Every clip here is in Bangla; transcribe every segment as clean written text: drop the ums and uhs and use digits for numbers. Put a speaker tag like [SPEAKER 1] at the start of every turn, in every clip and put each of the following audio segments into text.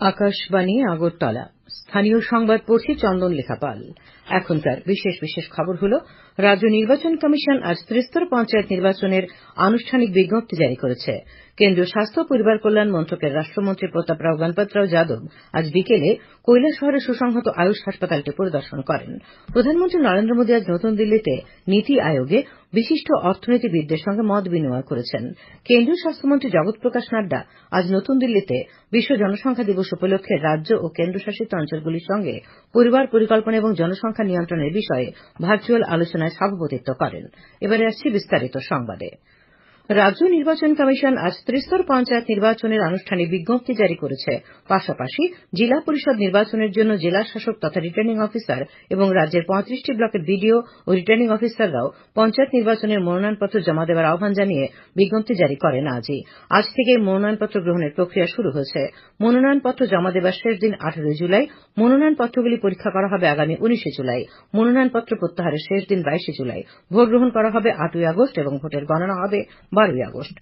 [SPEAKER 1] আকাশবাণী আগরতলা। স্থানীয় সংবাদ পড়ছি চন্দন লেখাপাল। এখনকার বিশেষ বিশেষ খবর হল, রাজ্য নির্বাচন কমিশন আজ ত্রিস্তর পঞ্চায়েত নির্বাচনের আনুষ্ঠানিক বিজ্ঞপ্তি জারি করেছে। কেন্দ্রীয় স্বাস্থ্য ও পরিবার কল্যাণ মন্ত্রকের রাষ্ট্রমন্ত্রী প্রতাপরাও গণপতরাও যাদব আজ বিকেলে কৈলাসহরের সুসংহত আয়ুষ হাসপাতালটি পরিদর্শন করেন। প্রধানমন্ত্রী নরেন্দ্র মোদী আজ নতুন দিল্লিতে নীতি আয়োগে বিশিষ্ট অর্থনীতিবিদদের সঙ্গে মত বিনিময় করেছেন। কেন্দ্রীয় স্বাস্থ্যমন্ত্রী জগৎ প্রকাশ নাড্ডা আজ নতুন দিল্লিতে বিশ্ব জনসংখ্যা দিবস উপলক্ষে রাজ্য ও কেন্দ্রশাসিত অঞ্চলগুলির সঙ্গে পরিবার পরিকল্পনা এবং জনসংখ্যা নিয়ন্ত্রণের বিষয়ে ভার্চুয়াল আলোচনায় সভাপতিত্ব করেন। এবারে আসছি বিস্তারিত সংবাদে। রাজ্য নির্বাচন কমিশন আজ ত্রিস্তর পঞ্চায়েত নির্বাচনের আনুষ্ঠানিক বিজ্ঞপ্তি জারি করেছে। পাশাপাশি জেলা পরিষদ নির্বাচনের জন্য জেলা শাসক তথা রিটার্নিং অফিসার এবং রাজ্যের 35টি ব্লকের বিডিও ও রিটার্নিং অফিসাররাও পঞ্চায়েত নির্বাচনের মনোনয়নপত্র জমা দেওয়ার আহ্বান জানিয়ে বিজ্ঞপ্তি জারি করেন। আজ থেকে মনোনয়নপত্র গ্রহণের প্রক্রিয়া শুরু হয়েছে। মনোনয়নপত্র জমা দেওয়ার শেষ দিন 18 জুলাই। মনোনয়নপত্রগুলি পরীক্ষা করা হবে আগামী 19 জুলাই। মনোনয়নপত্র প্রত্যাহারের শেষ দিন 22 জুলাই। ভোট গ্রহণ করা হবে 8 আগস্ট এবং ভোটের গণনা হবে 12 আগস্ট।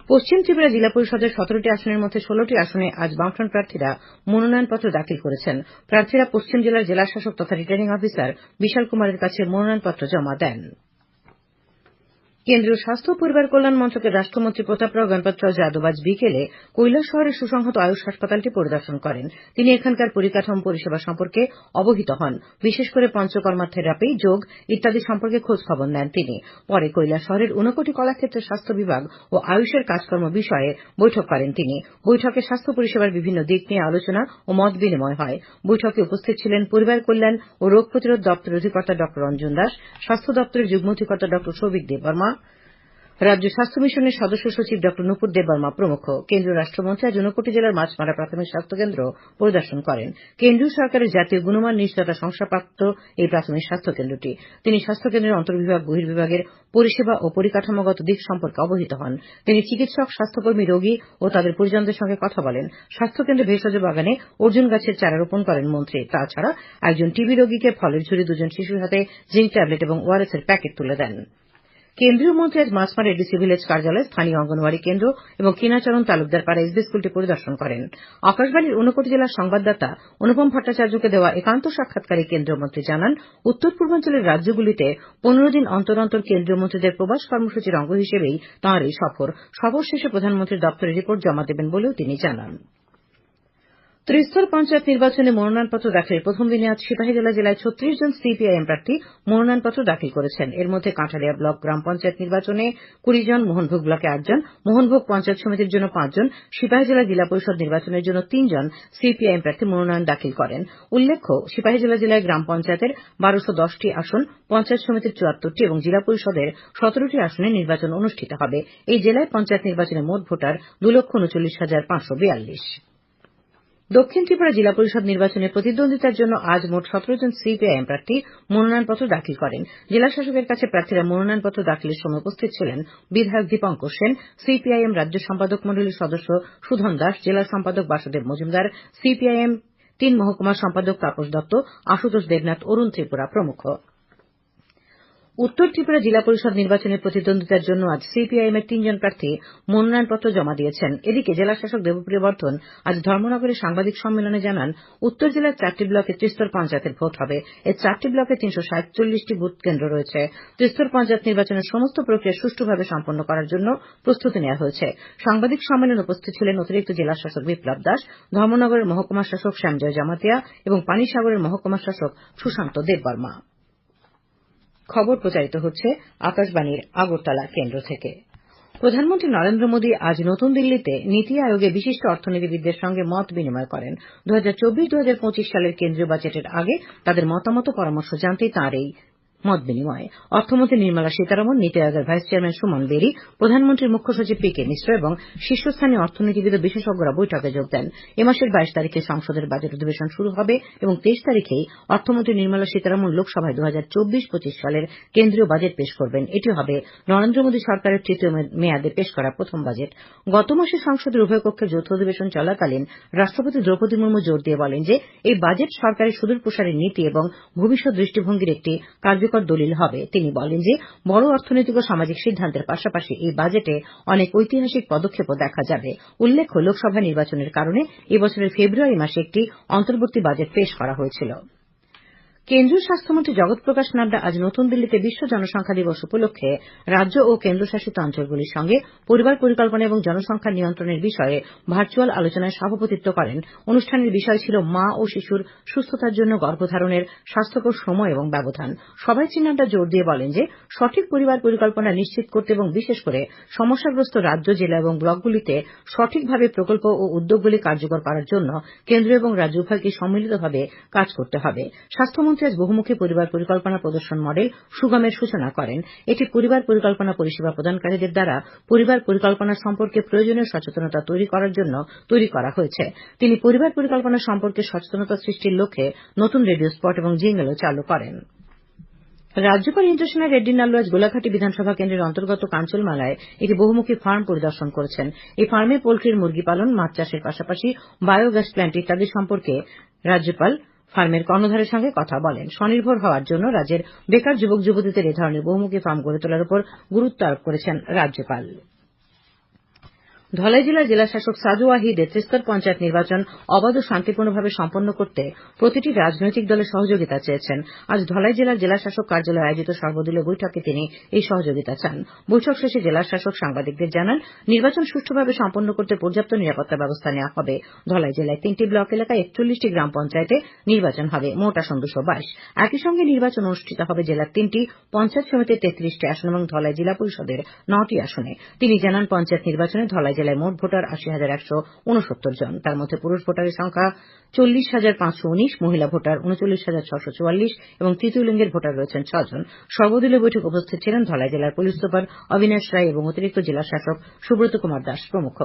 [SPEAKER 1] পশ্চিম ত্রিপুরা জেলা পরিষদের 17টি আসনের মধ্যে 16টি আসনে আজ বামফ্রন্ট প্রার্থীরা মনোনয়নপত্র দাখিল করেছেন। প্রার্থীরা পশ্চিম জেলার জেলা শাসক তথা রিটার্নিং অফিসার বিশাল কুমারের কাছে মনোনয়নপত্র জমা দেন। কেন্দ্রীয় স্বাস্থ্য ও পরিবার কল্যাণ মন্ত্রকের রাষ্ট্রমন্ত্রী প্রতাপরাও গণপতরাও যাদব আজ বিকেলে কৈলাসহরের সুসংহত আয়ুষ হাসপাতালটি পরিদর্শন করেন। তিনি এখানকার পরিকাঠামো পরিষেবা সম্পর্কে অবহিত হন। বিশেষ করে পঞ্চকর্মা থেরাপি, যোগ ইত্যাদি সম্পর্কে খোঁজ খবর নেন তিনি। পরে কৈলাসহরের ঊনকোটি কলাক্ষেত্রের স্বাস্থ্য বিভাগ ও আয়ুষের কাজকর্ম বিষয়ে বৈঠক করেন তিনি। বৈঠকে স্বাস্থ্য পরিষেবার বিভিন্ন দিক নিয়ে আলোচনা ও মত বিনিময় হয়। বৈঠকে উপস্থিত ছিলেন পরিবার কল্যাণ ও রোগ প্রতিরোধ দপ্তরের অধিকর্তা ড অঞ্জন দাস, স্বাস্থ্য দপ্তরের যুগ্ম অধিকর্তা ড সৌভিক দেববর্মা, রাজ্য স্বাস্থ্য মিশনের সদস্য সচিব ড নূপুর দেববর্মা প্রমুখ। কেন্দ্রীয় রাষ্ট্রমন্ত্রী আজ ঊনকোটি জেলার মাছমারা প্রাথমিক স্বাস্থ্যকেন্দ্র পরিদর্শন করেন। কেন্দ্রীয় সরকারের জাতীয় গুণমান নিশ্চয়তা শংসাপ্রাপ্ত এই প্রাথমিক স্বাস্থ্যকেন্দ্রটি। তিনি স্বাস্থ্যকেন্দ্রের অন্তর্বিভাগ বহির্বিভাগের পরিষেবা ও পরিকাঠামোগত দিক সম্পর্কে অবহিত হন। তিনি চিকিৎসক, স্বাস্থ্যকর্মী, রোগী ও তাদের পরিজনদের সঙ্গে কথা বলেন। স্বাস্থ্যকেন্দ্রে ভেষজ বাগানে অর্জুন গাছের চারা রোপণ করেন মন্ত্রী। তাছাড়া একজন টিবি রোগীকে ফলের ঝুড়ি, দুজন শিশুর হাতে জিঙ্ক ট্যাবলেট এবং ওআরএস এর প্যাকেট তুলে দেন। কেন্দ্রীয় মন্ত্রী আজ মাছমারা এডিসি ভিলেজ কার্যালয়, স্থানীয় অঙ্গনওয়াড়ি কেন্দ্র এবং কিনাচরণ তালুকদার পাড়া এসবি স্কুলটি পরিদর্শন করেন। আকাশবাণীর ঊনকোটি জেলার সংবাদদাতা অনুপম ভট্টাচার্যকে দেওয়া একান্ত সাক্ষাৎকারে কেন্দ্রীয় মন্ত্রী জানান, উত্তর পূর্বাঞ্চলের রাজ্যগুলিতে 15 দিন অন্তর অন্তর কেন্দ্রীয় মন্ত্রীদের প্রবাস কর্মসূচির অঙ্গ হিসেবেই তাঁর এই সফর। সফর শেষে প্রধানমন্ত্রীর দপ্তরে রিপোর্ট জমা দেবেন বলেও তিনি জানান। ত্রিস্তর পঞ্চায়েত নির্বাচনে মনোনয়নপত্র দাখিলের প্রথম দিনে আজ সিপাহীজলা জেলায় 36 জন সিপিআইএম প্রার্থী মনোনয়নপত্র দাখিল করেছেন। এর মধ্যে কাঁঠালিয়া ব্লক গ্রাম পঞ্চায়েত নির্বাচনে 20 জন, মোহনভোগ ব্লকে 8 জন, মোহনভোগ পঞ্চায়েত সমিতির জন্য 5 জন, সিপাহীজলা জেলা পরিষদ নির্বাচনের জন্য 3 জন সিপিআইএম প্রার্থী মনোনয়ন দাখিল করেন। উল্লেখ্য, সিপাহীজলা জেলায় গ্রাম পঞ্চায়েতের 1210টি আসন, পঞ্চায়েত সমিতির 74টি এবং জেলা পরিষদের 17টি আসনে নির্বাচন অনুষ্ঠিত হবে। এই জেলায় পঞ্চায়েত নির্বাচনে মোট ভোটার 2,39,542। দক্ষিণ ত্রিপুরা জেলা পরিষদ নির্বাচনে প্রতিদ্বন্দ্বিতার জন্য আজ মোট 17 জন সিপিআইএম প্রার্থী মনোনয়নপত্র দাখিল করেন। জেলা শাসকের কাছে প্রার্থীরা মনোনয়নপত্র দাখিলের সময় উপস্থিত ছিলেন বিধায়ক দীপঙ্কর সেন, সিপিআইএম রাজ্য সম্পাদক মণ্ডলীর সদস্য সুধন দাস, জেলা সম্পাদক বাসুদেব মজুমদার, সিপিআইএম 3 মহকুমা সম্পাদক তাপস দত্ত, আশুতোষ দেবনাথ, অরুণ ত্রিপুরা প্রমুখ। উত্তর ত্রিপুরা জেলা পরিষদ নির্বাচনে প্রতিদ্বন্দ্বিতার জন্য আজ সিপিআইএম এর 3 জন প্রার্থী মনোনয়নপত্র জমা দিয়েছেন। এদিকে জেলা শাসক দেবপ্রিয় বর্ধন আজ ধর্মনগরে সাংবাদিক সম্মেলনে জানান, উত্তর জেলার 4টি ব্লকে ত্রিস্তর পঞ্চায়েতের ভোট হবে। এই 4টি ব্লকে 347টি বুথ কেন্দ্র রয়েছে। ত্রিস্তর পঞ্চায়েত নির্বাচনের সমস্ত প্রক্রিয়া সুষ্ঠুভাবে সম্পন্ন করার জন্য প্রস্তুতি নেওয়া হয়েছে। সাংবাদিক সম্মেলনে উপস্থিত ছিলেন অতিরিক্ত জেলা শাসক বিপ্লব দাস, ধর্মনগরের মহকুমা শাসক শ্যামজয় জামাতিয়া এবং পানিসাগরের মহকুমা শাসক সুশান্ত দেববর্মা। খবর প্রচারিত হচ্ছে আকাশবাণীর আগরতলা কেন্দ্র থেকে। প্রধানমন্ত্রী নরেন্দ্র মোদী আজ নতুন দিল্লিতে নীতি আয়োগে বিশিষ্ট অর্থনীতিবিদদের সঙ্গে মত বিনিময় করেন। 2024-2025 সালের কেন্দ্রীয় বাজেটের আগে তাদের মতামত ও পরামর্শ জানতে তাঁর এই মত বিনিময়। অর্থমন্ত্রী নির্মলা সীতারমণ, নীতি আয়োগের ভাইস চেয়ারম্যান সুমন বেরি, প্রধানমন্ত্রীর মুখ্য সচিব পি কে মিশ্র এবং শীর্ষস্থানীয় অর্থনীতিবিদ ও বিশেষজ্ঞরা বৈঠকে যোগ দেন। এ মাসের 22 তারিখে সংসদের বাজেট অধিবেশন শুরু হবে এবং 23 তারিখেই অর্থমন্ত্রী নির্মলা সীতারমণ লোকসভায় 2024-25 সালের কেন্দ্রীয় বাজেট পেশ করবেন। এটি হবে নরেন্দ্র মোদী সরকারের তৃতীয় মেয়াদে পেশ করা প্রথম বাজেট। গত মাসে সংসদের উভয় কক্ষের যৌথ অধিবেশন চলাকালীন রাষ্ট্রপতি দ্রৌপদী মুর্মু জোর দিয়ে বলেন যে এই বাজেট সরকারের সুদূরপ্রসারী নীতি এবং ভবিষ্যৎ দৃষ্টিভঙ্গির একটি কার্যকর কার্যকর দলিল হবে। তিনি বলেন যে বড় অর্থনৈতিক ও সামাজিক সিদ্ধান্তের পাশাপাশি এই বাজেটে অনেক ঐতিহাসিক পদক্ষেপও দেখা যাবে। উল্লেখ্য, লোকসভা নির্বাচনের কারণে এবছরের ফেব্রুয়ারি মাসে একটি অন্তর্বর্তী বাজেট পেশ করা হয়েছিল। কেন্দ্রীয় স্বাস্থ্যমন্ত্রী জগৎ প্রকাশ নাড্ডা আজ নতুন দিল্লিতে বিশ্ব জনসংখ্যা দিবস উপলক্ষে রাজ্য ও কেন্দ্রশাসিত অঞ্চলগুলির সঙ্গে পরিবার পরিকল্পনা এবং জনসংখ্যা নিয়ন্ত্রণের বিষয়ে ভার্চুয়াল আলোচনায় সভাপতিত্ব করেন। অনুষ্ঠানের বিষয় ছিল মা ও শিশুর সুস্থতার জন্য গর্ভধারণের স্বাস্থ্যকর সময় এবং ব্যবধান। সভায় শ্রী নাড্ডা জোর দিয়ে বলেন যে সঠিক পরিবার পরিকল্পনা নিশ্চিত করতে এবং বিশেষ করে সমস্যাগ্রস্ত রাজ্য, জেলা এবং ব্লকগুলিতে সঠিকভাবে প্রকল্প ও উদ্যোগগুলি কার্যকর করার জন্য কেন্দ্র এবং রাজ্য উভয়কে সম্মিলিতভাবে কাজ করতে হবে। স্বাস্থ্যমন্ত্রী আজ বহুমুখী পরিবার পরিকল্পনা প্রদর্শন মডেল সুগমের সূচনা করেন। এটি পরিবার পরিকল্পনা পরিষেবা প্রদানকারীদের দ্বারা পরিবার পরিকল্পনা সম্পর্কে প্রয়োজনীয় সচেতনতা তৈরি করার জন্য তৈরি করা হয়েছে। তিনি পরিবার পরিকল্পনা সম্পর্কে সচেতনতা সৃষ্টির লক্ষ্যে নতুন রেডিও স্পট এবং জিঙ্গলও চালু করেন। রাজ্যপাল ইন্দ্রসেনা রেড্ডি নাল্লু আজ গোলাঘাটি বিধানসভা কেন্দ্রের অন্তর্গত কাঞ্চলমালায় একটি বহুমুখী ফার্ম পরিদর্শন করেছেন। এই ফার্মে পোল্ট্রির মুরগি পালন, মাছ চাষের পাশাপাশি বায়োগ্যাস প্ল্যান্ট ইত্যাদি সম্পর্কে রাজ্যপাল ফার্মের কর্ণধারের সঙ্গে কথা বলেন। স্বনির্ভর হওয়ার জন্য রাজ্যের বেকার যুবক যুবতীদের এ ধরনের বহুমুখী ফার্ম গড়ে তোলার উপর গুরুত্ব আরোপ করেছেন রাজ্যপাল। ধলাই জেলার জেলাশাসক সাজু ওয়াহিদের ত্রিস্তর পঞ্চায়েত নির্বাচন অবাধ ও শান্তিপূর্ণভাবে সম্পন্ন করতে প্রতিটি রাজনৈতিক দলের সহযোগিতা চেয়েছেন। আজ ধলাই জেলার জেলাশাসক কার্যালয়ে আয়োজিত সর্বদলীয় বৈঠকে তিনি এই সহযোগিতা চান। বৈঠক শেষে জেলাশাসক সাংবাদিকদের জানান, নির্বাচন সুষ্ঠুভাবে সম্পন্ন করতে পর্যাপ্ত নিরাপত্তা ব্যবস্থা নেওয়া হবে। ধলাই জেলায় 3টি ব্লক এলাকায় 41টি গ্রাম পঞ্চায়েতে নির্বাচন হবে। মোট আসন 222। একই সঙ্গে নির্বাচন অনুষ্ঠিত হবে জেলার 3টি পঞ্চায়েত সমিতির 33টি আসন এবং ধলাই জেলা পরিষদের 9টি আসনে। তিনি জানান, পঞ্চায়েত নির্বাচনে ধলাই জেলায় মোট ভোটার 80,169 জন। তার মধ্যে পুরুষ ভোটারের সংখ্যা 40,519, মহিলা ভোটার 39,644 এবং তৃতীয় লিঙ্গের ভোটার রয়েছেন 6 জন। সর্বদলীয় বৈঠকে উপস্থিত ছিলেন ধলাই জেলার পুলিশ সুপার অবিনাশ রায় এবং অতিরিক্ত জেলা শাসক সুব্রত কুমার দাস প্রমুখ।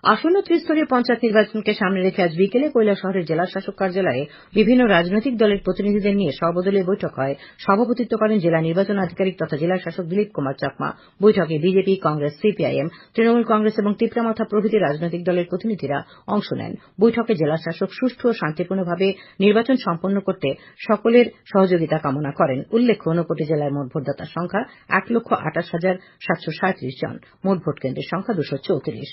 [SPEAKER 1] আসন্ন ত্রিস্তরীয় পঞ্চায়েত নির্বাচনকে সামনে রেখে আজ বিকেলে কৈলাসহরের জেলা শাসক কার্যালয়ে বিভিন্ন রাজনৈতিক দলের প্রতিনিধিদের নিয়ে সর্বদলীয় বৈঠক হয়। সভাপতিত্ব করেন জেলা নির্বাচন আধিকারিক তথা জেলা শাসক দিলীপ কুমার চাকমা। বৈঠকে বিজেপি, কংগ্রেস, সিপিআইএম, তৃণমূল কংগ্রেস এবং তিপ্রামাথা প্রভৃতি রাজনৈতিক দলের প্রতিনিধিরা অংশ নেন। বৈঠকে জেলা শাসক সুষ্ঠু ও শান্তিপূর্ণভাবে নির্বাচন সম্পন্ন করতে সকলের সহযোগিতা কামনা করেন। উল্লেখ্য, 49 জেলায় মোট ভোটদাতার সংখ্যা 1,28,737 জন। মোট ভোট কেন্দ্রের সংখ্যা 234।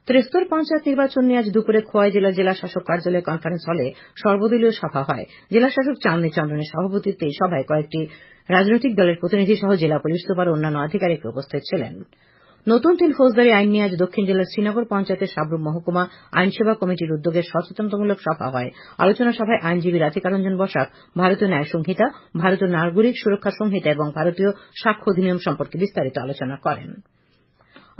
[SPEAKER 1] ত্রিস্তর পঞ্চায়েত নির্বাচন নিয়ে আজ দুপুরে খোয়াই জেলার জেলা শাসক কার্যালয় কনফারেন্স হলে সর্বদলীয় সভা হয়। জেলা শাসক চাঁদনী চন্দ্রনের সভাপতিত্বে এই সভায় কয়েকটি রাজনৈতিক দলের প্রতিনিধি সহ জেলা পুলিশ সুপার ও অন্যান্য আধিকারিকরা উপস্থিত ছিলেন। নতুন 3 ফৌজদারি আইন নিয়ে আজ দক্ষিণ জেলার শ্রীনগর পঞ্চায়েতের সাবরুম মহকুমা আইনসেবা কমিটির উদ্যোগে সচেতনতামূলক সভা হয়। আলোচনা সভায় আইনজীবী রাধিকা রঞ্জন বসাক ভারতীয় ন্যায় সংহিতা, ভারতীয় নাগরিক সুরক্ষা সংহিতা এবং ভারতীয় সাক্ষ্য অধিনিয়ম সম্পর্কে বিস্তারিত আলোচনা করেন।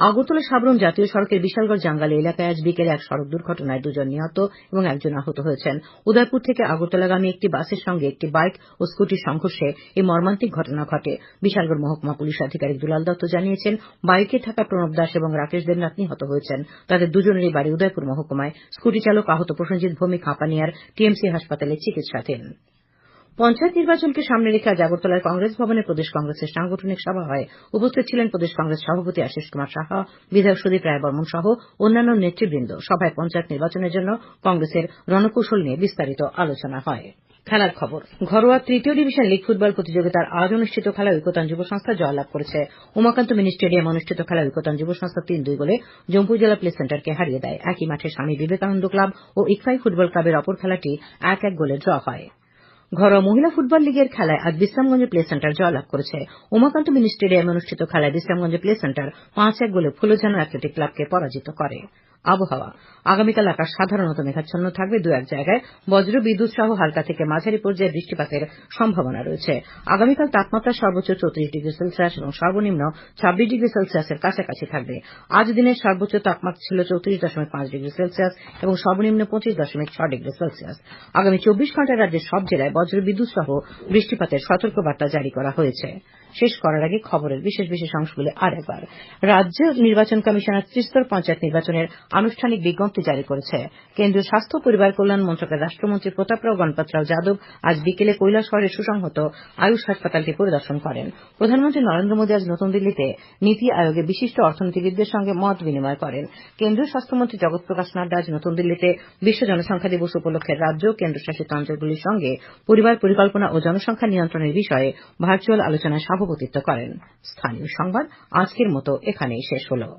[SPEAKER 1] আগরতলা সাবরুম জাতীয় সড়কের বিশালগড় জাঙ্গালি এলাকায় আজ বিকেলে এক সড়ক দুর্ঘটনায় 2 জন নিহত এবং 1 জন আহত হয়েছেন। উদয়পুর থেকে আগরতলাগামী একটি বাসের সঙ্গে একটি বাইক ও স্কুটির সংঘর্ষে এই মর্মান্তিক ঘটনা ঘটে। বিশালগড় মহকুমা পুলিশ আধিকারিক দুলাল দত্ত জানিয়েছেন, বাইকে থাকা প্রণব দাস এবং রাকেশ দেবনাথ নিহত হয়েছেন। তাদের দুজনেরই বাড়ি উদয়পুর মহকুমায়। স্কুটি চালক আহত প্রসেনজিৎ ভৌমিক হাঁপানিয়ার টিএমসি হাসপাতালে চিকিৎসাধীন। পঞ্চায়েত নির্বাচনকে সামনে রেখে আজ আগরতলার কংগ্রেস ভবনে প্রদেশ কংগ্রেসের সাংগঠনিক সভা হয়। উপস্থিত ছিলেন প্রদেশ কংগ্রেস সভাপতি আশিস কুমার সাহা, বিধায়ক সুদীপ রায় বর্মন সহ অন্যান্য নেতৃবৃন্দ। সভায় পঞ্চায়েত নির্বাচনের জন্য কংগ্রেসের রণকৌশল নিয়ে বিস্তারিত আলোচনা হয়। খেলার খবর। ঘরোয়া 3য় ডিভিশন লীগ ফুটবল প্রতিযোগিতার আজ অনুষ্ঠিত খেলায় ঐকতান যুব সংস্থা জয়লাভ করেছে। উমাকান্ত মিনি স্টেডিয়ামে অনুষ্ঠিত খেলায় ঐকতান যুব সংস্থা 3-2 গোলে জম্পুই জেলা প্লে সেন্টারকে হারিয়ে দেয়। একই মাঠে স্বামী বিবেকানন্দ ক্লাব ও ইকফাই ফুটবল ক্লাবের অপর খেলাটি 1-1 গোলে ড্র হয়। ঘরোয়া মহিলা ফুটবল লীগের খেলায় আজ বিশ্রামগঞ্জ প্লে সেন্টার জয়লাভ করেছে। উমাকান্ত মিনি স্টেডিয়ামে অনুষ্ঠিত খেলায় বিশ্রামগঞ্জ প্লে সেন্টার 5-1 গোলে ফুলঝানো অ্যাথলেটিক ক্লাবকে পরাজিত করে। আবহাওয়া। আগামীকাল আকাশ সাধারণত মেঘাচ্ছন্ন থাকবে। 2-1 জায়গায় বজ্র বিদ্যুৎ সহ হালকা থেকে মাঝারি পর্যায়ে বৃষ্টিপাতের সম্ভাবনা রয়েছে। আগামীকাল তাপমাত্রা সর্বোচ্চ 34 ডিগ্রি সেলসিয়াস এবং সর্বনিম্ন 26 ডিগ্রি সেলসিয়াসের কাছাকাছি থাকবে। আজ দিনের সর্বোচ্চ তাপমাত্রা ছিল 34.5 ডিগ্রি সেলসিয়াস এবং সর্বনিম্ন 25.6 ডিগ্রি সেলসিয়াস। আগামী 24 ঘন্টায় রাজ্যের সব জেলায় বজ্র বিদ্যুৎ সহ বৃষ্টিপাতের সতর্কবার্তা জারি করা হয়েছে। শেষ করার আগে খবরের বিশেষ বিশেষ অংশগুলি আরেকবার। রাজ্য নির্বাচন কমিশনার ত্রিস্তর পঞ্চায়েত নির্বাচনের আনুষ্ঠানিক বিজ্ঞপ্তি জারি করেছে। কেন্দ্রীয় স্বাস্থ্য ও পরিবার কল্যাণ মন্ত্রকের রাষ্ট্রমন্ত্রী প্রতাপরাও গণপতরাও যাদব আজ বিকেলে কৈলাসহরের সুসংহত আয়ুষ হাসপাতালটি পরিদর্শন করেন। প্রধানমন্ত্রী নরেন্দ্র মোদী আজ নতুন দিল্লিতে নীতি আয়োগের বিশিষ্ট অর্থনীতিবিদদের সঙ্গে মত বিনিময় করেন। কেন্দ্রীয় স্বাস্থ্যমন্ত্রী জগৎ প্রকাশ নাড্ডা আজ নতুন দিল্লিতে বিশ্ব জনসংখ্যা দিবস উপলক্ষে রাজ্য ও কেন্দ্রশাসিত অঞ্চলগুলির সঙ্গে পরিবার পরিকল্পনা ও জনসংখ্যা নিয়ন্ত্রণের বিষয়ে ভার্চুয়াল আলোচনায় সভাপতিত্ব করেন। স্থানীয় সংবাদ আজকের মতো এখানেই শেষ হলো।